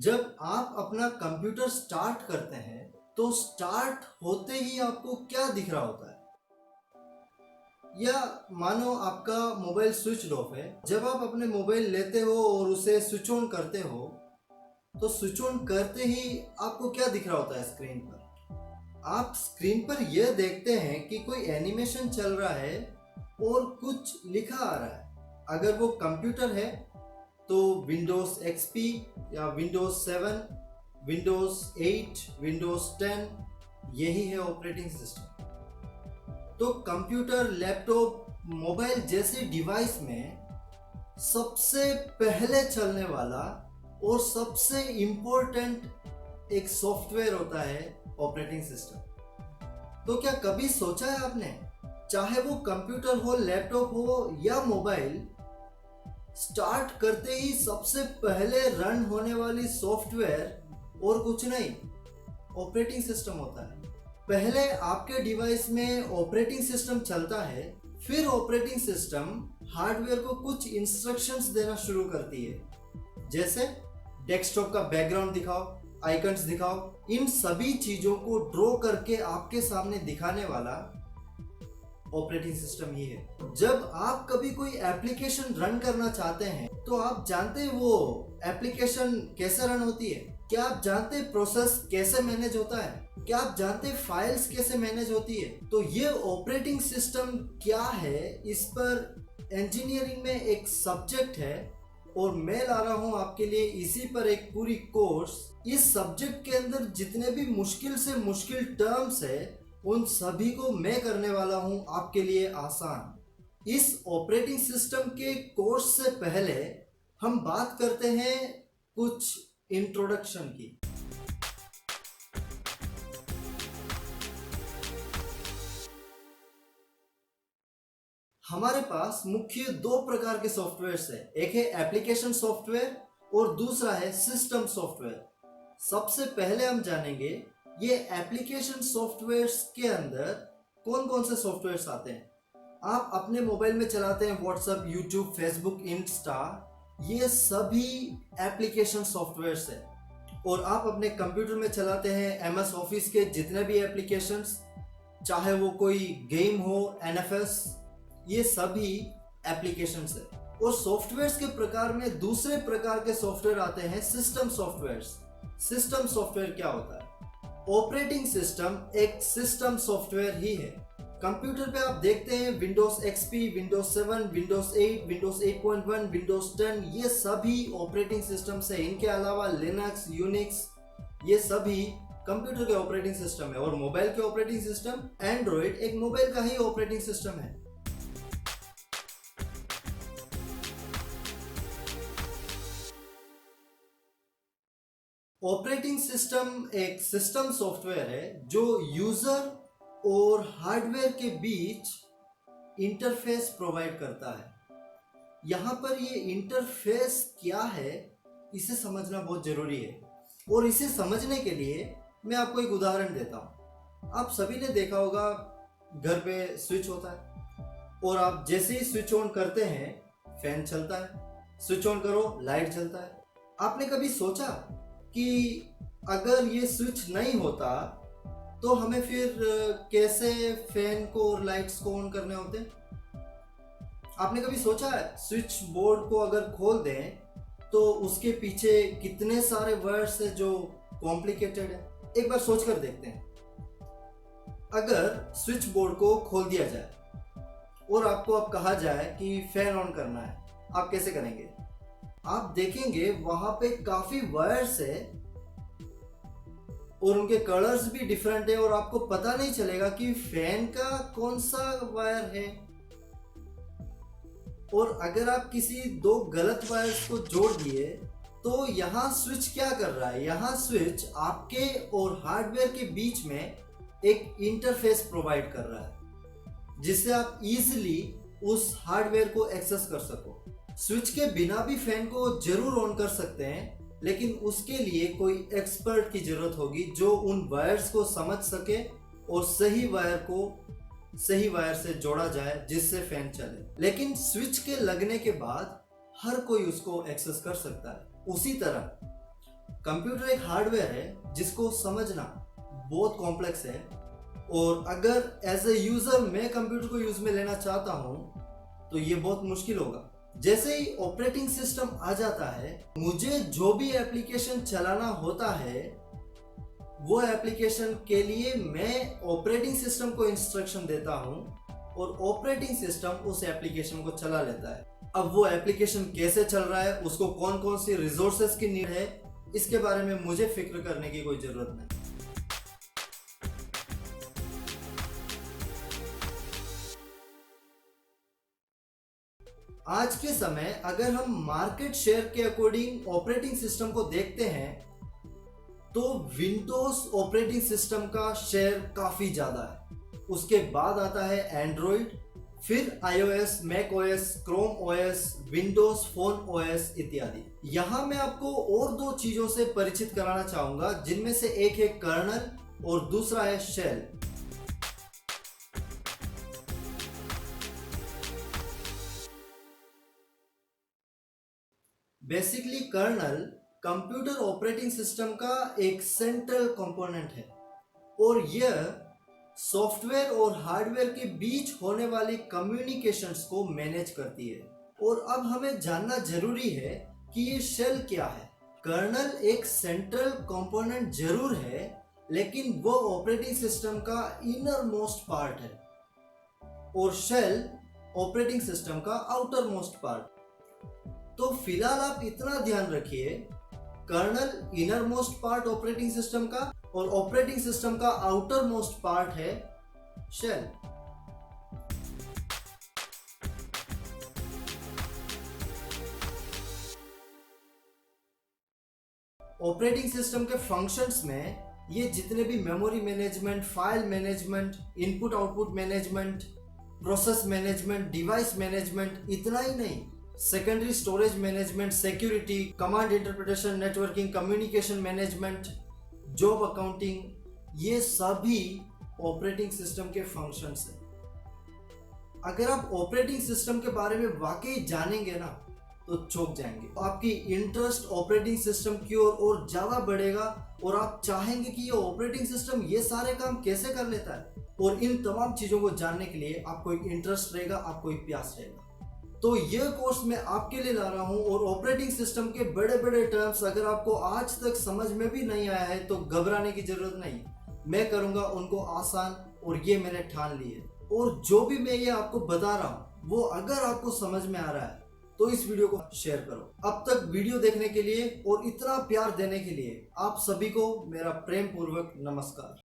जब आप अपना कंप्यूटर स्टार्ट करते हैं तो स्टार्ट होते ही आपको क्या दिख रहा होता है? या मानो आपका मोबाइल स्विच ऑफ है। जब आप अपने मोबाइल लेते हो और उसे स्विच ऑन करते हो तो स्विच ऑन करते ही आपको क्या दिख रहा होता है स्क्रीन पर? आप स्क्रीन पर यह देखते हैं कि कोई एनिमेशन चल रहा है और कुछ लिखा आ रहा है। अगर वो कंप्यूटर है तो विंडोज एक्सपी या विंडोज 7, विंडोज 8, विंडोज 10 यही है ऑपरेटिंग सिस्टम। तो कंप्यूटर, लैपटॉप, मोबाइल जैसे डिवाइस में सबसे पहले चलने वाला और सबसे इम्पोर्टेंट एक सॉफ्टवेयर होता है ऑपरेटिंग सिस्टम। तो क्या कभी सोचा है आपने, चाहे वो कंप्यूटर हो, लैपटॉप हो या मोबाइल, स्टार्ट करते ही सबसे पहले रन होने वाली सॉफ्टवेयर और कुछ नहीं, ऑपरेटिंग सिस्टम होता है। पहले आपके डिवाइस में ऑपरेटिंग सिस्टम चलता है, फिर ऑपरेटिंग सिस्टम हार्डवेयर को कुछ इंस्ट्रक्शंस देना शुरू करती है, जैसे डेस्कटॉप का बैकग्राउंड दिखाओ, आइकन्स दिखाओ। इन सभी चीजों को ड्रॉ करके आपके सामने दिखाने वाला ऑपरेटिंग सिस्टम ही है। जब आप कभी कोई एप्लीकेशन रन करना चाहते हैं तो आप जानते हैं वो एप्लीकेशन कैसे रन होती है? क्या आप जानते हैं प्रोसेस कैसे मैनेज होता है? क्या आप जानते हैं फाइल्स कैसे मैनेज होती है? तो ये ऑपरेटिंग सिस्टम क्या है, इस पर इंजीनियरिंग में एक सब्जेक्ट है और मैं ला रहा हूं आपके लिए इसी पर एक पूरी कोर्स। इस सब्जेक्ट के अंदर जितने भी मुश्किल से मुश्किल टर्म्स है उन सभी को मैं करने वाला हूं आपके लिए आसान। इस ऑपरेटिंग सिस्टम के कोर्स से पहले हम बात करते हैं कुछ इंट्रोडक्शन की। हमारे पास मुख्य दो प्रकार के सॉफ्टवेयर्स है, एक है एप्लीकेशन सॉफ्टवेयर और दूसरा है सिस्टम सॉफ्टवेयर। सबसे पहले हम जानेंगे ये एप्लीकेशन सॉफ्टवेयर्स के अंदर कौन कौन से सॉफ्टवेयर्स आते हैं। आप अपने मोबाइल में चलाते हैं व्हाट्सएप, यूट्यूब, फेसबुक, इंस्टा, ये सभी एप्लीकेशन सॉफ्टवेयर्स है। और आप अपने कंप्यूटर में चलाते हैं एमएस ऑफिस के जितने भी एप्लीकेशंस, चाहे वो कोई गेम हो, एनएफएस, ये सभी एप्लीकेशंस है। और सॉफ्टवेयर्स के प्रकार में दूसरे प्रकार के सॉफ्टवेयर आते हैं सिस्टम सॉफ्टवेयर्स। सिस्टम सॉफ्टवेयर क्या होता है? ऑपरेटिंग सिस्टम एक सिस्टम सॉफ्टवेयर ही है। कंप्यूटर पे आप देखते हैं Windows XP, Windows 7, Windows 8, Windows 8.1, Windows 10, ये सभी ऑपरेटिंग सिस्टम है। इनके अलावा लिनक्स, यूनिक्स, ये सभी कंप्यूटर के ऑपरेटिंग सिस्टम है। और मोबाइल के ऑपरेटिंग सिस्टम एंड्रॉइड एक मोबाइल का ही ऑपरेटिंग सिस्टम है। ऑपरेटिंग सिस्टम एक सिस्टम सॉफ्टवेयर है जो यूजर और हार्डवेयर के बीच इंटरफेस प्रोवाइड करता है। यहाँ पर ये इंटरफेस क्या है, इसे समझना बहुत जरूरी है। और इसे समझने के लिए मैं आपको एक उदाहरण देता हूँ। आप सभी ने देखा होगा घर पे स्विच होता है और आप जैसे ही स्विच ऑन करते हैं फैन चलता है, स्विच ऑन करो लाइट जलता है। आपने कभी सोचा कि अगर ये स्विच नहीं होता तो हमें फिर कैसे फैन को और लाइट्स को ऑन करने होते? आपने कभी सोचा है स्विच बोर्ड को अगर खोल दें तो उसके पीछे कितने सारे वर्ड्स है जो कॉम्प्लिकेटेड है? एक बार सोच कर देखते हैं। अगर स्विच बोर्ड को खोल दिया जाए और आपको अब कहा जाए कि फैन ऑन करना है, आप कैसे करेंगे? आप देखेंगे वहां पे काफी वायर्स है और उनके कलर्स भी डिफरेंट है और आपको पता नहीं चलेगा कि फैन का कौन सा वायर है। और अगर आप किसी दो गलत वायर्स को जोड़ दिए तो यहाँ स्विच क्या कर रहा है? यहाँ स्विच आपके और हार्डवेयर के बीच में एक इंटरफेस प्रोवाइड कर रहा है जिससे आप इजीली उस हार्डवेयर को एक्सेस कर सको। स्विच के बिना भी फैन को जरूर ऑन कर सकते हैं, लेकिन उसके लिए कोई एक्सपर्ट की जरूरत होगी जो उन वायर्स को समझ सके और सही वायर को सही वायर से जोड़ा जाए जिससे फैन चले। लेकिन स्विच के लगने के बाद हर कोई उसको एक्सेस कर सकता है। उसी तरह कंप्यूटर एक हार्डवेयर है जिसको समझना बहुत कॉम्प्लेक्स है, और अगर एज ए यूजर मैं कंप्यूटर को यूज में लेना चाहता हूं तो ये बहुत मुश्किल होगा। जैसे ही ऑपरेटिंग सिस्टम आ जाता है, मुझे जो भी एप्लीकेशन चलाना होता है वो एप्लीकेशन के लिए मैं ऑपरेटिंग सिस्टम को इंस्ट्रक्शन देता हूं और ऑपरेटिंग सिस्टम उस एप्लीकेशन को चला लेता है। अब वो एप्लीकेशन कैसे चल रहा है, उसको कौन कौन सी रिसोर्सेज की नीड है, इसके बारे में मुझे फिक्र करने की कोई जरूरत नहीं। आज के समय अगर हम मार्केट शेयर के अकॉर्डिंग ऑपरेटिंग सिस्टम को देखते हैं तो विंडोज ऑपरेटिंग सिस्टम का शेयर काफी ज्यादा है। उसके बाद आता है एंड्रॉइड, फिर iOS, Mac OS, Chrome OS, Windows phone OS इत्यादि। यहां मैं आपको और दो चीजों से परिचित कराना चाहूंगा, जिनमें से एक है कर्नल और दूसरा है shell. Basically kernel computer operating system का एक सेंट्रल कंपोनेंट है और यह सॉफ्टवेयर और हार्डवेयर के बीच होने वाली कम्युनिकेशंस को मैनेज करती है। और अब हमें जानना जरूरी है कि ये शेल क्या है। कर्नल एक सेंट्रल कंपोनेंट जरूर है, लेकिन वो ऑपरेटिंग सिस्टम का इनर मोस्ट पार्ट है और शेल ऑपरेटिंग सिस्टम का आउटर मोस्ट पार्ट। तो फिलहाल आप इतना ध्यान रखिए, kernel inner most part operating system का और ऑपरेटिंग सिस्टम का आउटर मोस्ट पार्ट है शेल। ऑपरेटिंग सिस्टम के फंक्शंस में ये जितने भी memory management, file management, input output management, process management, device management, इतना ही नहीं, secondary storage management, security, command interpretation, networking, communication management, job accounting, ये सभी ऑपरेटिंग सिस्टम के फंक्शंस हैं। अगर आप ऑपरेटिंग सिस्टम के बारे में वाकई जानेंगे ना तो चौंक जाएंगे। आपकी इंटरेस्ट ऑपरेटिंग सिस्टम की ओर और ज्यादा बढ़ेगा और आप चाहेंगे कि ये ऑपरेटिंग सिस्टम ये सारे काम कैसे कर लेता है। और इन तमाम चीजों को जानने के लिए आपको एक इंटरेस्ट रहेगा, आपको एक प्यास रहेगा। तो यह कोर्स मैं आपके लिए ला रहा हूं और ऑपरेटिंग सिस्टम के बड़े बड़े टर्म्स अगर आपको आज तक समझ में भी नहीं आया है तो घबराने की जरूरत नहीं, मैं करूंगा उनको आसान, और ये मैंने ठान ली है। और जो भी मैं ये आपको बता रहा हूं वो अगर आपको समझ में आ रहा है तो इस वीडियो को शेयर करो। अब तक वीडियो देखने के लिए और इतना प्यार देने के लिए आप सभी को मेरा प्रेम पूर्वक नमस्कार।